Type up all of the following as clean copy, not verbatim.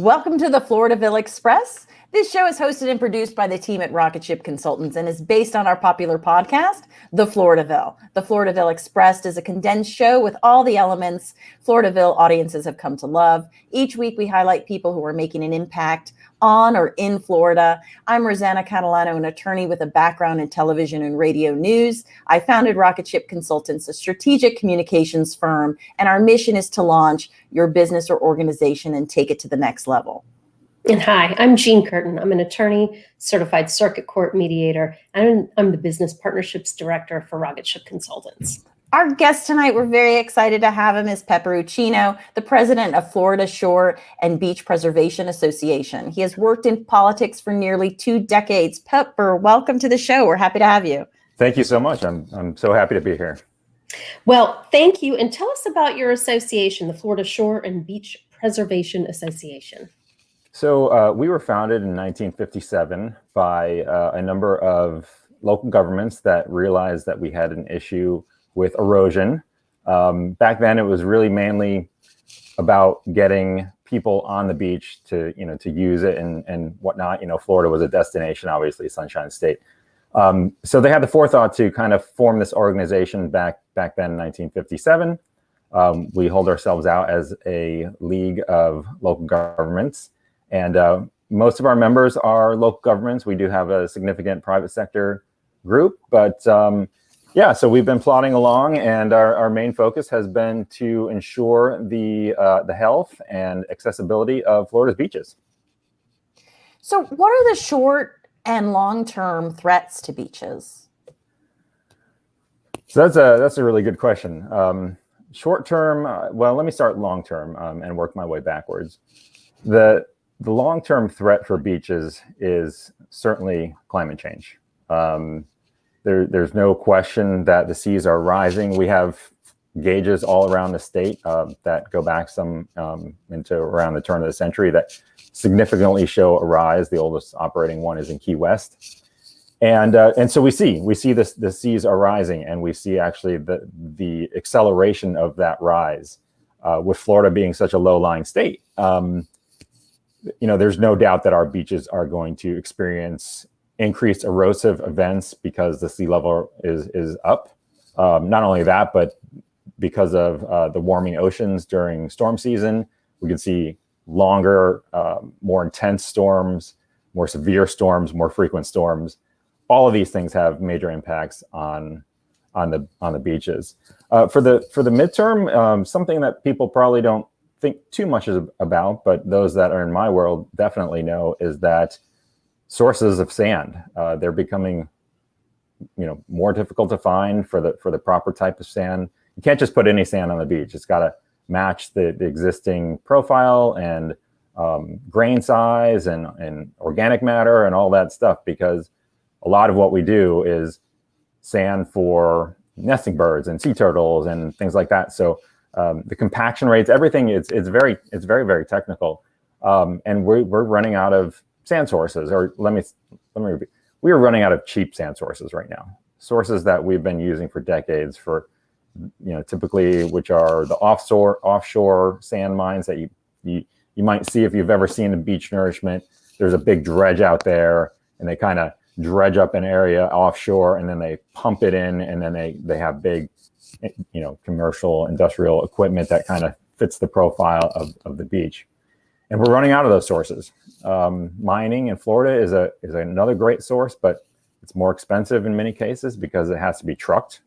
Welcome to the Floridaville Express. This show is hosted and produced by the team at Rocket Ship Consultants and is based on our popular podcast, The Floridaville. The Floridaville Express is a condensed show with all the elements Floridaville audiences have come to love. Each week we highlight people who are making an impact on or in Florida. I'm Rosanna Catalano, an attorney with a background in television and radio news. I founded Rocket Ship Consultants, a strategic communications firm, and our mission is to launch your business or organization and take it to the next level. And hi, I'm Jean Curtin. I'm an attorney, certified circuit court mediator, and I'm the business partnerships director for Rocket Ship Consultants. Our guest tonight, we're very excited to have him, is Pepper Uchino, the president of Florida Shore and Beach Preservation Association. He has worked in politics for nearly 2 decades. Pepper, welcome to the show. We're happy to have you. Thank you so much. I'm so happy to be here. Well, thank you. And tell us about your association, the Florida Shore and Beach Preservation Association. So we were founded in 1957 by a number of local governments that realized that we had an issue with erosion. Back then, it was really mainly about getting people on the beach to use it and whatnot. Florida was a destination, obviously, Sunshine State. So they had the forethought to kind of form this organization back then in 1957. We hold ourselves out as a league of local governments. And most of our members are local governments. We do have a significant private sector group, but so we've been plodding along, and our main focus has been to ensure the health and accessibility of Florida's beaches. So what are the short and long-term threats to beaches? So that's a really good question. Short term, well, let me start long term and work my way backwards. The long-term threat for beaches is certainly climate change. There's no question that the seas are rising. We have gauges all around the state that go back some into around the turn of the century that significantly show a rise. The oldest operating one is in Key West. And so we see the seas are rising, and we see actually the acceleration of that rise with Florida being such a low-lying state. There's no doubt that our beaches are going to experience increased erosive events because the sea level is up. Not only that, but because of the warming oceans during storm season, we can see longer, more intense storms, more severe storms, more frequent storms. All of these things have major impacts on the beaches. For the midterm, something that people probably don't think too much about, but those that are in my world definitely know, is that sources of sand, they're becoming more difficult to find for the proper type of sand. You can't just put any sand on the beach. It's got to match the existing profile and grain size and organic matter and all that stuff, because a lot of what we do is sand for nesting birds and sea turtles and things like that. So the compaction rates, everything, it's very, very technical. And we're running out of sand sources, or let me repeat. We are running out of cheap sand sources right now. Sources that we've been using for decades for, typically, which are the offshore sand mines that you might see if you've ever seen a beach nourishment. There's a big dredge out there, and they kind of dredge up an area offshore, and then they pump it in, and then they have big, commercial industrial equipment that kind of fits the profile of the beach. And we're running out of those sources. Mining in Florida is another great source, but it's more expensive in many cases because it has to be trucked.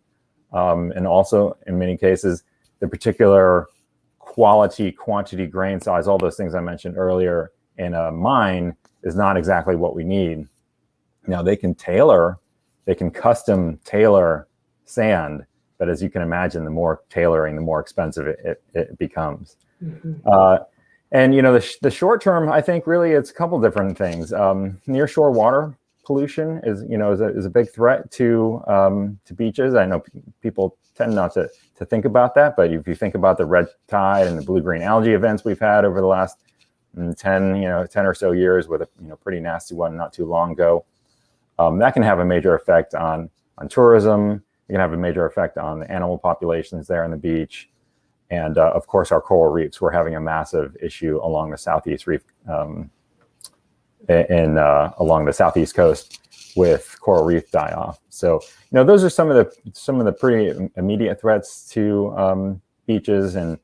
And also in many cases, the particular quality, quantity, grain size, all those things I mentioned earlier in a mine is not exactly what we need. Now they can custom tailor sand, but as you can imagine, the more tailoring, the more expensive it becomes. Mm-hmm. And the short term, I think really it's a couple different things. Nearshore water pollution is a big threat to beaches. I know people tend not to think about that, but if you think about the red tide and the blue-green algae events we've had over the last 10 or so years, with a pretty nasty one not too long ago, that can have a major effect on tourism. It can have a major effect on the animal populations there on the beach. And of course, our coral reefs. We're having a massive issue along the southeast reef, along the southeast coast, with coral reef die-off. So, those are some of the pretty immediate threats to beaches, and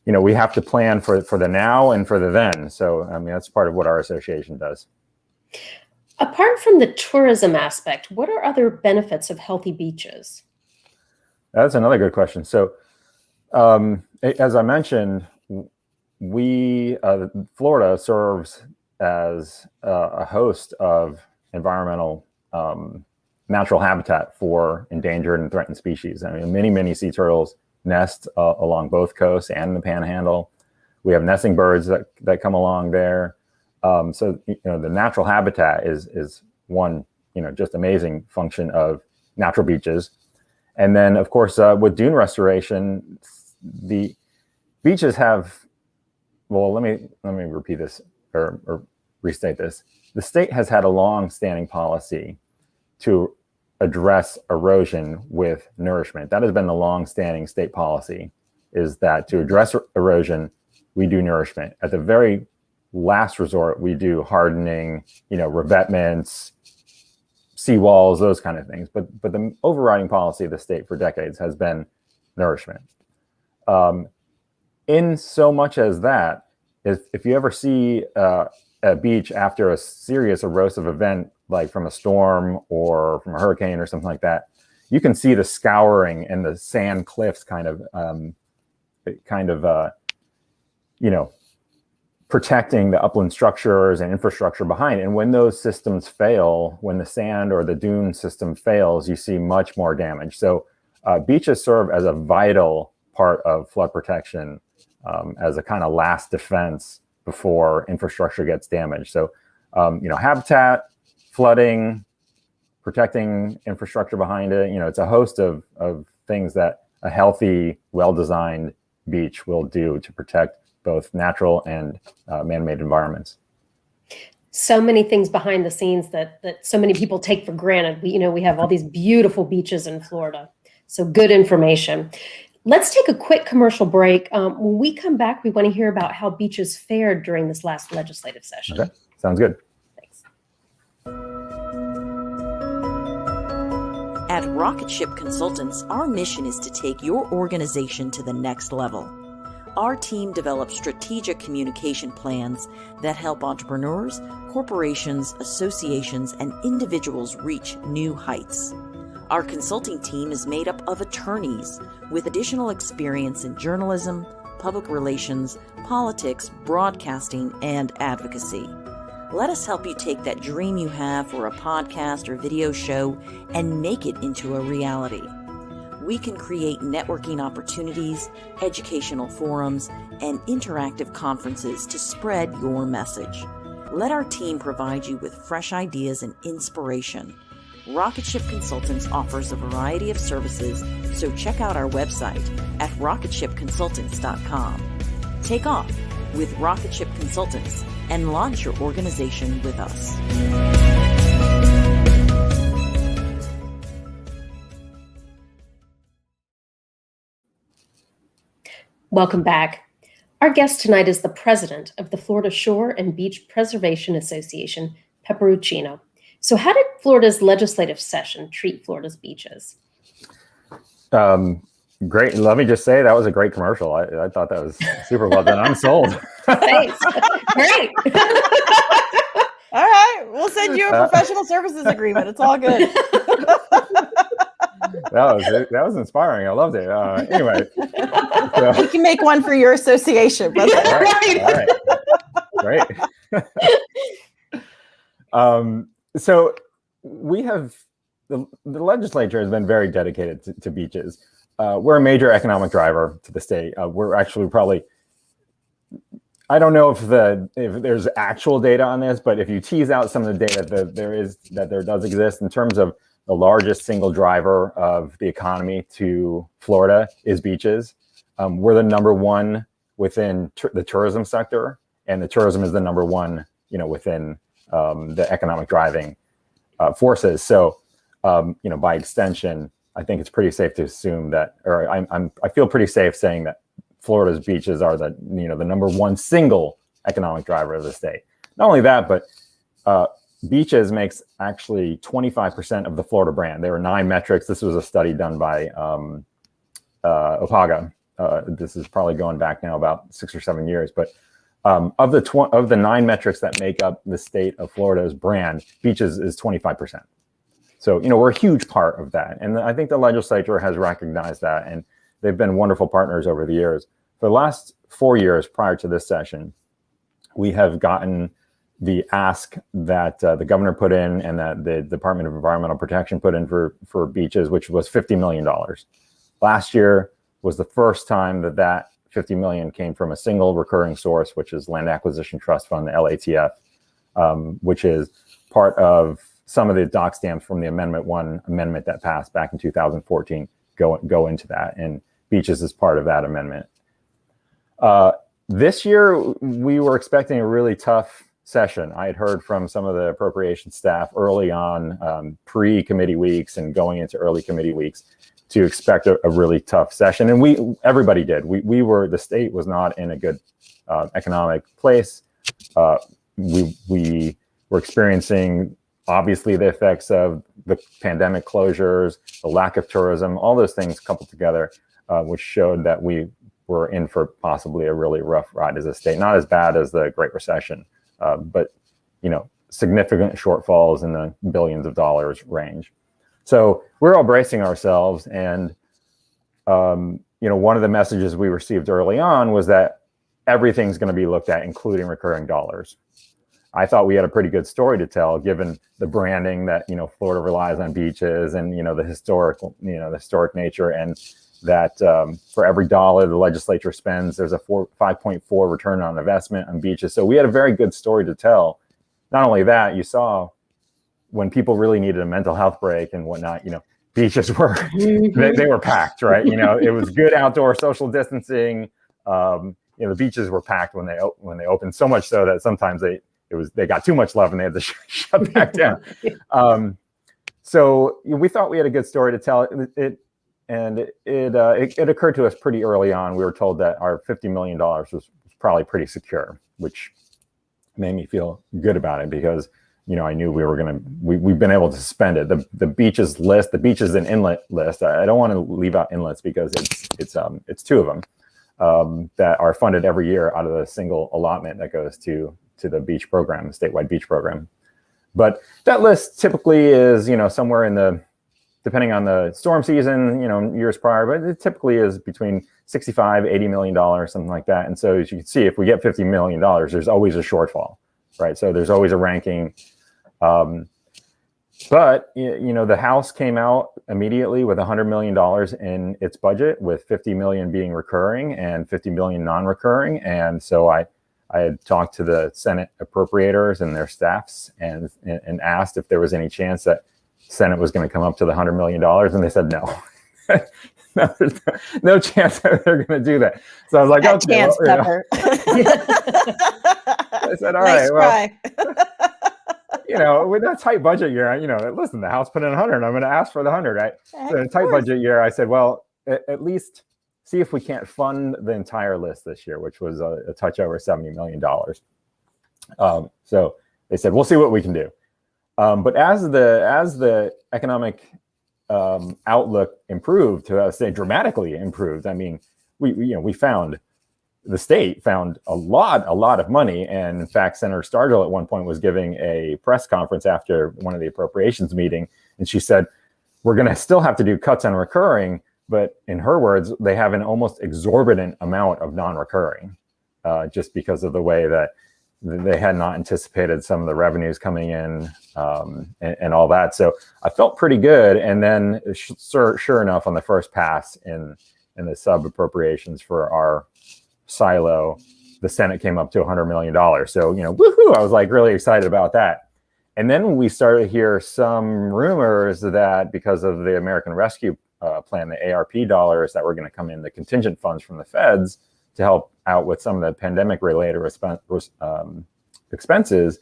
we have to plan for the now and for the then. So, that's part of what our association does. Apart from the tourism aspect, what are other benefits of healthy beaches? That's another good question. So, as I mentioned, Florida serves as a host of environmental natural habitat for endangered and threatened species. Many sea turtles nest along both coasts and the Panhandle. We have nesting birds that come along there. So the natural habitat is one just amazing function of natural beaches. And then of course with dune restoration, the beaches have, well, let me repeat this or restate this. The state has had a long-standing policy to address erosion with nourishment. That has been the long-standing state policy, is that to address erosion, we do nourishment. At the very last resort, we do hardening, revetments, seawalls, those kind of things. But the overriding policy of the state for decades has been nourishment. In so much as that, if you ever see a beach after a serious erosive event, like from a storm or from a hurricane or something like that, you can see the scouring and the sand cliffs kind of protecting the upland structures and infrastructure behind it. And when those systems fail, when the sand or the dune system fails, you see much more damage. So beaches serve as a vital part of flood protection, as a kind of last defense before infrastructure gets damaged. So, habitat, flooding, protecting infrastructure behind it, it's a host of things that a healthy, well-designed beach will do to protect both natural and man-made environments. So many things behind the scenes that so many people take for granted. We have all these beautiful beaches in Florida. So good information. Let's take a quick commercial break. When we come back, we want to hear about how beaches fared during this last legislative session. Okay, sounds good. Thanks. At Rocket Ship Consultants, our mission is to take your organization to the next level. Our team develops strategic communication plans that help entrepreneurs, corporations, associations, and individuals reach new heights. Our consulting team is made up of attorneys with additional experience in journalism, public relations, politics, broadcasting, and advocacy. Let us help you take that dream you have for a podcast or video show and make it into a reality. We can create networking opportunities, educational forums, and interactive conferences to spread your message. Let our team provide you with fresh ideas and inspiration. Rocket Ship Consultants offers a variety of services, so check out our website at rocketshipconsultants.com. Take off with Rocket Ship Consultants and launch your organization with us. Welcome back. Our guest tonight is the president of the Florida Shore and Beach Preservation Association, Pepper Uchino. So how did Florida's legislative session treat Florida's beaches? Great. Let me just say that was a great commercial. I thought that was super well done. I'm sold. Thanks. Great. All right. We'll send you a professional services agreement. It's all good. That was inspiring. I loved it. Anyway. So, you can make one for your association, brother. All right. Great. So we have, the legislature has been very dedicated to beaches. We're a major economic driver to the state. We're actually probably, I don't know if there's actual data on this, but if you tease out some of the data that there does exist in terms of the largest single driver of the economy to Florida is beaches. We're the number one within the tourism sector, and the tourism is the number one, within the economic driving forces. So, by extension, I think it's pretty safe to assume that, or I feel pretty safe saying that Florida's beaches are the number one single economic driver of the state. Not only that, but beaches makes actually 25% of the Florida brand. There were 9 metrics. This was a study done by Opaga. This is probably going back now about 6 or 7 years, but of the 9 metrics that make up the state of Florida's brand, beaches is 25%. So, we're a huge part of that. And I think the legislature has recognized that, and they've been wonderful partners over the years. For the last 4 years prior to this session, we have gotten the ask that the governor put in and that the Department of Environmental Protection put in for beaches, which was $50 million. Last year was the first time that $50 million came from a single recurring source, which is Land Acquisition Trust Fund, the LATF, which is part of some of the dock stamps from the Amendment 1 amendment that passed back in 2014 go into that. And beaches is part of that amendment. This year, we were expecting a really tough session. I had heard from some of the appropriation staff early on, pre-committee weeks and going into early committee weeks, to expect a really tough session. And everybody did. The state was not in a good economic place. We were experiencing, obviously, the effects of the pandemic closures, the lack of tourism, all those things coupled together, which showed that we were in for possibly a really rough ride as a state. Not as bad as the Great Recession, but significant shortfalls in the billions of dollars range. So we're all bracing ourselves, and one of the messages we received early on was that everything's going to be looked at, including recurring dollars. I thought we had a pretty good story to tell, given the branding that Florida relies on beaches, and the historic nature, and that for every dollar the legislature spends, there's a 5.4 return on investment on beaches. So we had a very good story to tell. Not only that, you saw when people really needed a mental health break and whatnot, beaches were they were packed, right? It was good outdoor social distancing. The beaches were packed when they opened, so much so that sometimes they got too much love and they had to shut back down. So we thought we had a good story to tell. It occurred to us pretty early on. We were told that our $50 million was probably pretty secure, which made me feel good about it, because I knew we've been able to spend it. The beaches list, the beaches and inlet list. I don't want to leave out inlets because it's 2 of them that are funded every year out of the single allotment that goes to the beach program, the statewide beach program. But that list typically is somewhere in the, depending on the storm season, years prior, but it typically is between $65, $80 million, something like that. And so as you can see, if we get $50 million, there's always a shortfall, right? So there's always a ranking. But the House came out immediately with $100 million in its budget, with $50 million being recurring and $50 million non-recurring. And so I had talked to the Senate appropriators and their staffs and asked if there was any chance that Senate was going to come up to the $100 million, and they said no. No, there's no chance that they're going to do that. So I was like, that okay, chance, well, I said, all right, well, with that tight budget year, listen, the House put in 100, I'm going to ask for the 100, right? So in a tight budget year, I said, well, at least see if we can't fund the entire list this year, which was a touch over $70 million. So they said, we'll see what we can do. But as the economic outlook improved, to say dramatically improved, I mean, the state found a lot of money. And in fact, Senator Stargell at one point was giving a press conference after one of the appropriations meeting, and she said, we're going to still have to do cuts on recurring, but in her words, they have an almost exorbitant amount of non-recurring, just because of the way that they had not anticipated some of the revenues coming in, and all that. So I felt pretty good. And then sure enough, on the first pass in the sub appropriations for our silo, the Senate came up to $100 million. So, woohoo, I was like really excited about that. And then we started to hear some rumors that because of the American Rescue Plan, the ARP dollars that were going to come in, the contingent funds from the feds to help out with some of the pandemic related expenses,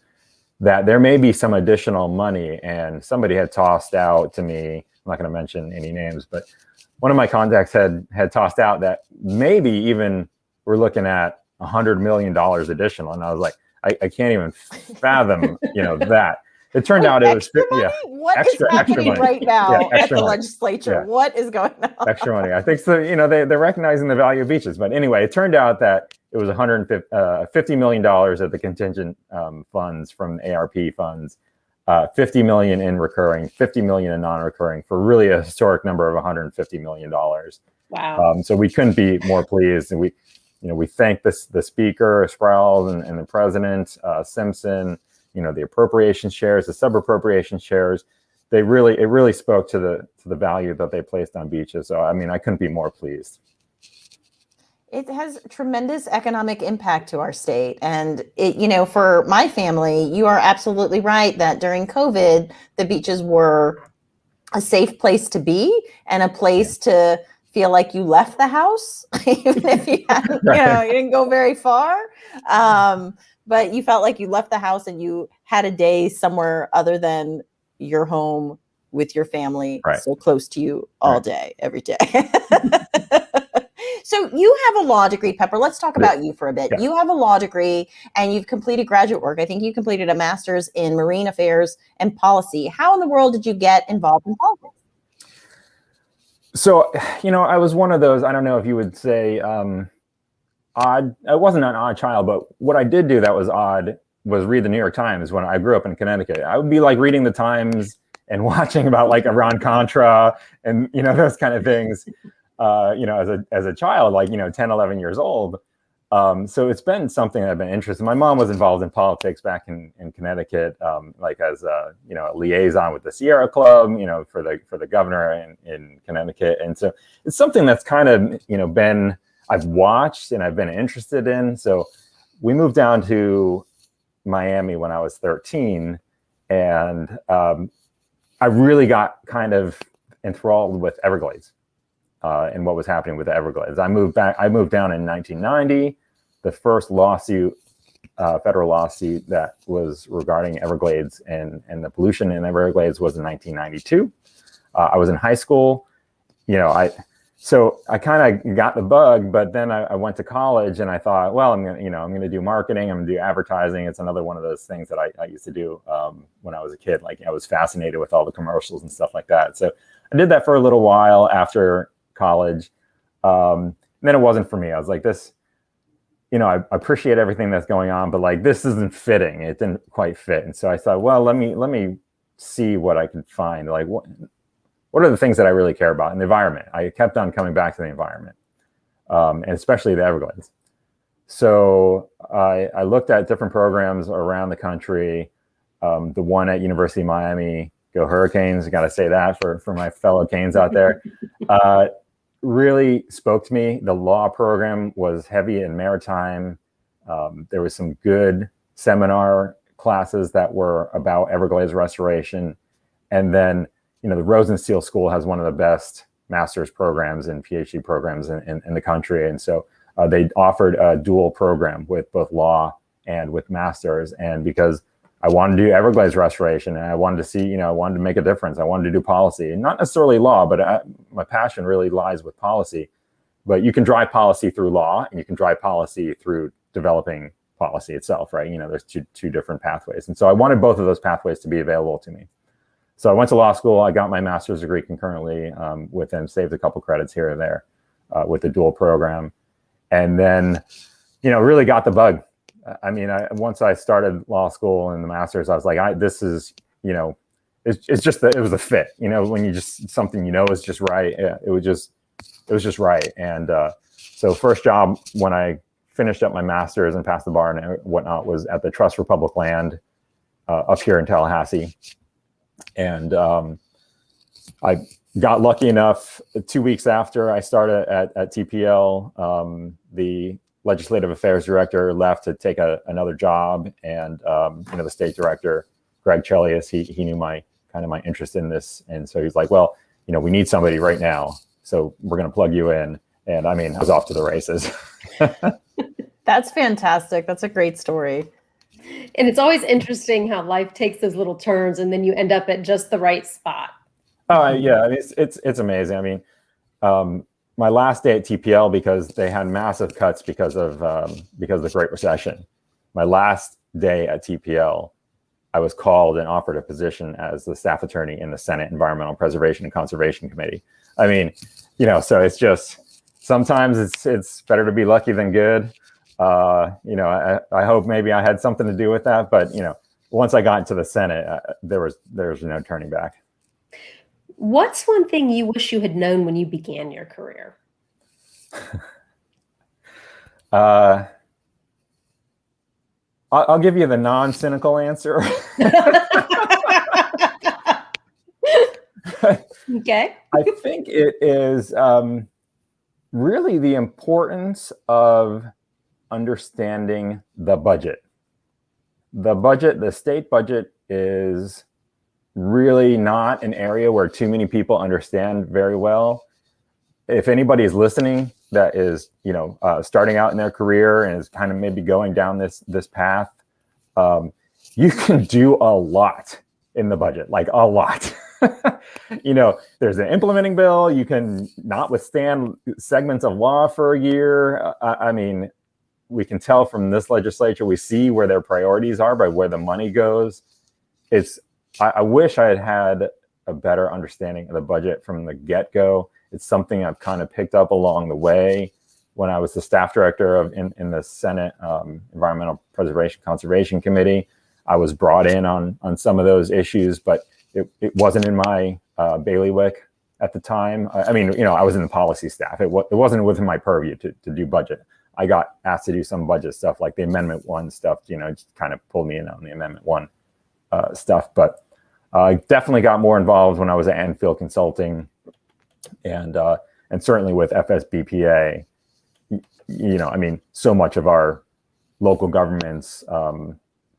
that there may be some additional money. And somebody had tossed out to me, I'm not going to mention any names, but one of my contacts had tossed out that maybe even we're looking at $100 million additional. And I was like, I can't even fathom, that. It turned out it was money? What extra, is happening money. right now at the money. legislature? What is going on? Extra money. I think so. They're recognizing the value of beaches. But anyway, it turned out that it was $50 million at the contingent funds from ARP funds, 50 million in recurring, 50 million in non-recurring, for really a historic number of $150 million. Wow. So we couldn't be more pleased, and we thank the speaker, Sproul, and the president, Simpson. The appropriation shares, the sub-appropriation shares, it really spoke to the value that they placed on beaches. So, I couldn't be more pleased. It has tremendous economic impact to our state. And for my family, you are absolutely right that during COVID, the beaches were a safe place to be and a place to feel like you left the house, even if you hadn't, you didn't go very far. But you felt like you left the house and you had a day somewhere other than your home with your family, so close to you all day, every day. So you have a law degree, Pepper. Let's talk about you for a bit. Yeah. You have a law degree and you've completed graduate work. I think you completed a master's in marine affairs and policy. How in the world did you get involved in politics? So, I was one of those, I don't know if you would say, odd. I wasn't an odd child, but what I did do that was odd was read the New York Times when I grew up in Connecticut. I would be like reading the Times and watching about like Iran-Contra and, those kind of things, as a child, like, 10, 11 years old. So it's been something that I've been interested in. My mom was involved in politics back in Connecticut, like as a liaison with the Sierra Club, for the governor in Connecticut. And so it's something that's kind of, been, I've watched and I've been interested in. So we moved down to Miami when I was 13, and I really got kind of enthralled with Everglades and what was happening with the Everglades. I moved down in 1990. The first lawsuit, federal lawsuit that was regarding Everglades and the pollution in Everglades was in 1992. I was in high school. So I kind of got the bug, but then I went to college and I thought, well, I'm gonna do marketing. I'm gonna do advertising. It's another one of those things that I used to do when I was a kid. Like I was fascinated with all the commercials and stuff like that. So I did that for a little while after college. And then it wasn't for me. I was like, this, I appreciate everything that's going on, but like this isn't fitting. It didn't quite fit. And so I thought, well, let me see what I can find. Like what are the things that I really care about in the environment? I kept on coming back to the environment, and especially the Everglades. So I looked at different programs around the country. The one at University of Miami, go Hurricanes, I got to say that for my fellow Canes out there, really spoke to me. The law program was heavy in maritime. There was some good seminar classes that were about Everglades restoration. And then the Rosenstiel School has one of the best master's programs and PhD programs in the country. And so they offered a dual program with both law and with masters. And because I wanted to do Everglades restoration and I wanted to see, I wanted to make a difference. I wanted to do policy, and not necessarily law, but my passion really lies with policy. But you can drive policy through law and you can drive policy through developing policy itself, right? There's two different pathways. And so I wanted both of those pathways to be available to me. So I went to law school. I got my master's degree concurrently with them, saved a couple credits here and there with the dual program. And then, really got the bug. Once I started law school and the master's, I was like, this is, it's just that it was a fit, when you just, something, is just right. Yeah, it was just right. And so first job when I finished up my master's and passed the bar and whatnot was at the Trust for Public Land up here in Tallahassee. And I got lucky enough 2 weeks after I started at TPL, the legislative affairs director left to take another job. And, the state director, Greg Chelius, he knew my interest in this. And so he's like, well, we need somebody right now. So we're going to plug you in. And I was off to the races. That's fantastic. That's a great story. And it's always interesting how life takes those little turns and then you end up at just the right spot. Oh yeah. It's amazing. my last day at TPL, because they had massive cuts because of the Great Recession. My last day at TPL, I was called and offered a position as the staff attorney in the Senate Environmental Preservation and Conservation Committee. I mean, so it's just, sometimes it's better to be lucky than good. I hope maybe I had something to do with that, but once I got into the Senate, there was no turning back. What's one thing you wish you had known when you began your career? I'll give you the non-cynical answer. Okay. I think it is really the importance of understanding the budget. The state budget is really not an area where too many people understand very well. If anybody is listening that is, starting out in their career and is kind of maybe going down this path, you can do a lot in the budget, like a lot. There's an implementing bill. You can not withstand segments of law for a year. I mean, we can tell from this legislature, we see where their priorities are by where the money goes. I wish I had had a better understanding of the budget from the get-go. It's something I've kind of picked up along the way. When I was the staff director in the Senate Environmental Preservation Conservation Committee, I was brought in on some of those issues, but it wasn't in my bailiwick at the time. I was in the policy staff. It wasn't within my purview to do budget. I got asked to do some budget stuff, like the Amendment 1 stuff, just kind of pulled me in on the Amendment 1 stuff. But I definitely got more involved when I was at Anfield Consulting, and certainly with FSBPA. So much of our local government's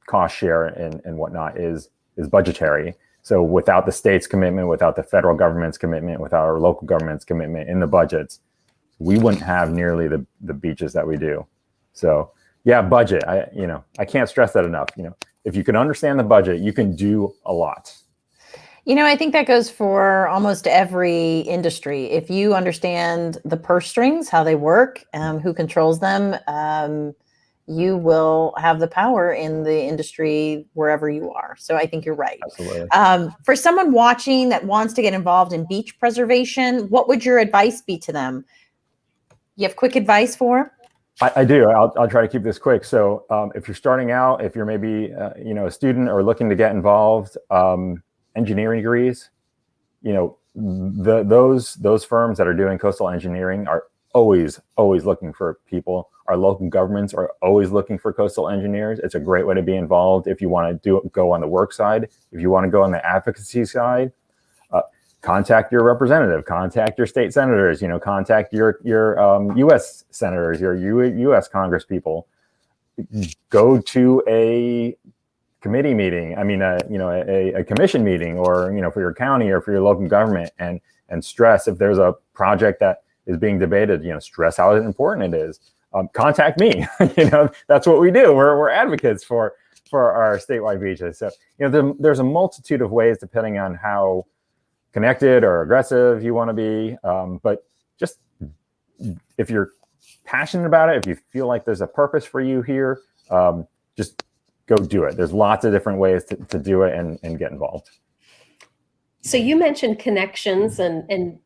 cost share and whatnot is budgetary. So without the state's commitment, without the federal government's commitment, without our local government's commitment in the budgets, we wouldn't have nearly the beaches that we do. So yeah, budget. I can't stress that enough. If you can understand the budget, you can do a lot. I think that goes for almost every industry. If you understand the purse strings, how they work, who controls them, you will have the power in the industry wherever you are. So I think you're right. Absolutely. For someone watching that wants to get involved in beach preservation, what would your advice be to them? You have quick advice for them? I do. I'll try to keep this quick. So if you're starting out, if you're maybe a student or looking to get involved, engineering degrees, those firms that are doing coastal engineering are always looking for people. Our local governments are always looking for coastal engineers. It's a great way to be involved if you want to go on the work side. If you want to go on the advocacy side, contact your representative, contact your state senators, contact your U.S. senators, your U.S. Congress people. Go to a committee meeting. A commission meeting, or for your county or for your local government, and stress if there's a project that is being debated. Stress how important it is. Contact me. That's what we do. We're advocates for our statewide beaches. So there's a multitude of ways depending on how connected or aggressive you want to be. But just if you're passionate about it, if you feel like there's a purpose for you here, just go do it. There's lots of different ways to do it and get involved. So you mentioned connections and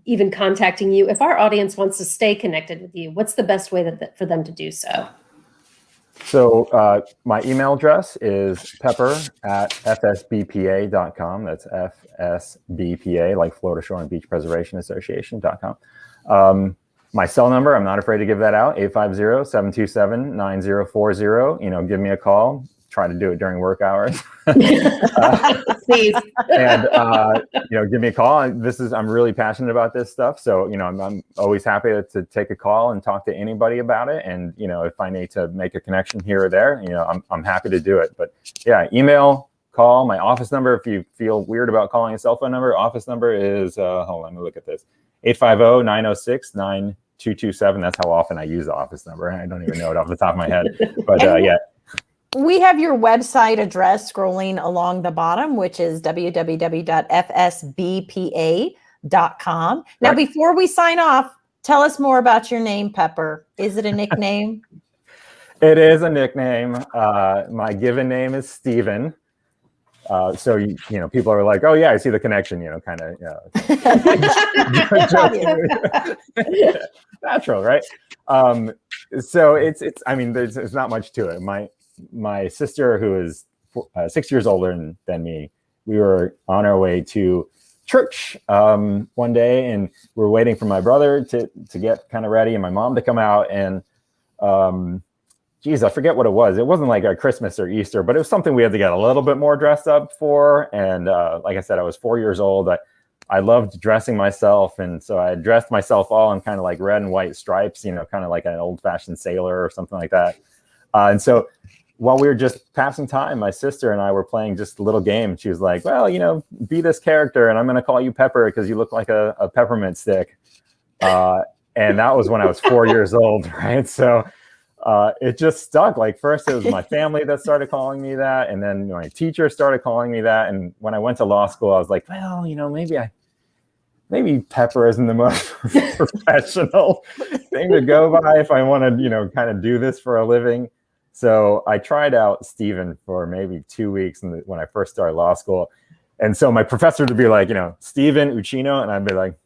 even contacting you. If our audience wants to stay connected with you, what's the best way for them to do so? So my email address is pepper@fsbpa.com. That's FSBPA, like Florida Shore and Beach Preservation Association.com. My cell number, I'm not afraid to give that out, 850-727-9040. Give me a call. Try to do it during work hours. Please. And, give me a call. I'm really passionate about this stuff. So, I'm always happy to take a call and talk to anybody about it. And, if I need to make a connection here or there, I'm happy to do it. But yeah, email, call. My office number, if you feel weird about calling a cell phone number, office number is, hold on, let me look at this, 850-906-9227. That's how often I use the office number. I don't even know it off the top of my head. But yeah. We have your website address scrolling along the bottom, which is www.fsbpa.com. Now, Right. before we sign off, tell us more about your name, Pepper. Is it a nickname? It is a nickname. My given name is Steven. So you know, people are like, "Oh yeah, I see the connection." You know, kind of, natural, right? So it's. I mean, there's not much to it. My sister, who is 6 years older than me, we were on our way to church one day, and we were waiting for my brother to get kind of ready, and my mom to come out, and geez, I forget what it was. It wasn't like a Christmas or Easter, but it was something we had to get a little bit more dressed up for. And like I said, I was 4 years old. I loved dressing myself. And so I dressed myself all in kind of like red and white stripes, you know, kind of like an old fashioned sailor or something like that. And so while we were just passing time, my sister and I were playing just a little game. She was like, well, you know, be this character and I'm going to call you Pepper because you look like a peppermint stick. And that was when I was 4 years old, right? So it just stuck. Like first it was my family that started calling me that. And then my teacher started calling me that. And when I went to law school, I was like, well, you know, maybe Pepper isn't the most professional thing to go by if I want to, you know, kind of do this for a living. So I tried out Steven for maybe 2 weeks when I first started law school. And so my professor would be like, you know, Steven Uchino. And I'd be like,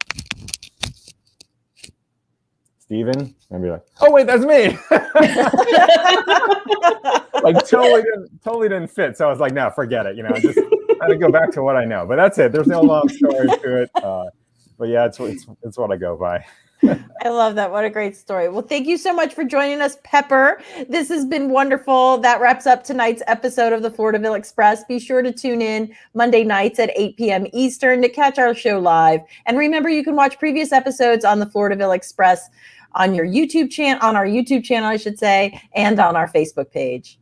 Steven? And I'd be like, oh wait, that's me. Like totally didn't fit. So I was like, no, forget it. You know, I just had to go back to what I know. But that's it. There's no long story to it. But yeah, it's what I go by. I love that. What a great story. Well, thank you so much for joining us, Pepper. This has been wonderful. That wraps up tonight's episode of the Floridaville Express. Be sure to tune in Monday nights at 8 p.m. Eastern to catch our show live. And remember, you can watch previous episodes on the Floridaville Express on your YouTube channel, on our YouTube channel, I should say, and on our Facebook page.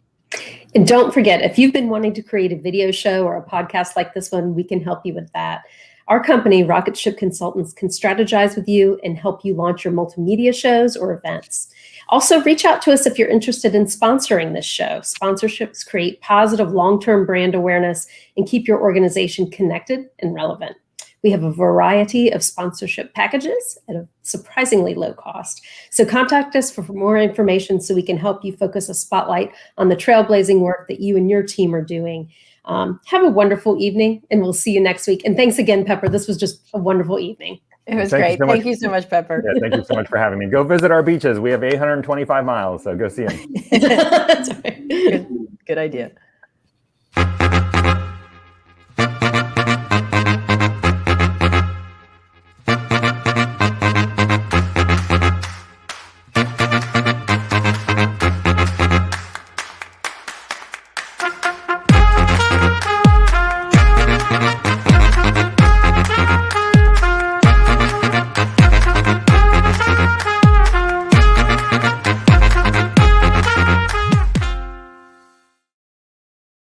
And don't forget, if you've been wanting to create a video show or a podcast like this one, we can help you with that. Our company, Rocket Ship Consultants, can strategize with you and help you launch your multimedia shows or events. Also, reach out to us if you're interested in sponsoring this show. Sponsorships create positive long-term brand awareness and keep your organization connected and relevant. We have a variety of sponsorship packages at a surprisingly low cost. So contact us for more information so we can help you focus a spotlight on the trailblazing work that you and your team are doing. Have a wonderful evening, and we'll see you next week. And thanks again, Pepper. This was just a wonderful evening. It was great. Thank you so much, Pepper. Yeah, thank you so much for having me. Go visit our beaches. We have 825 miles, so go see them. That's right. Good idea.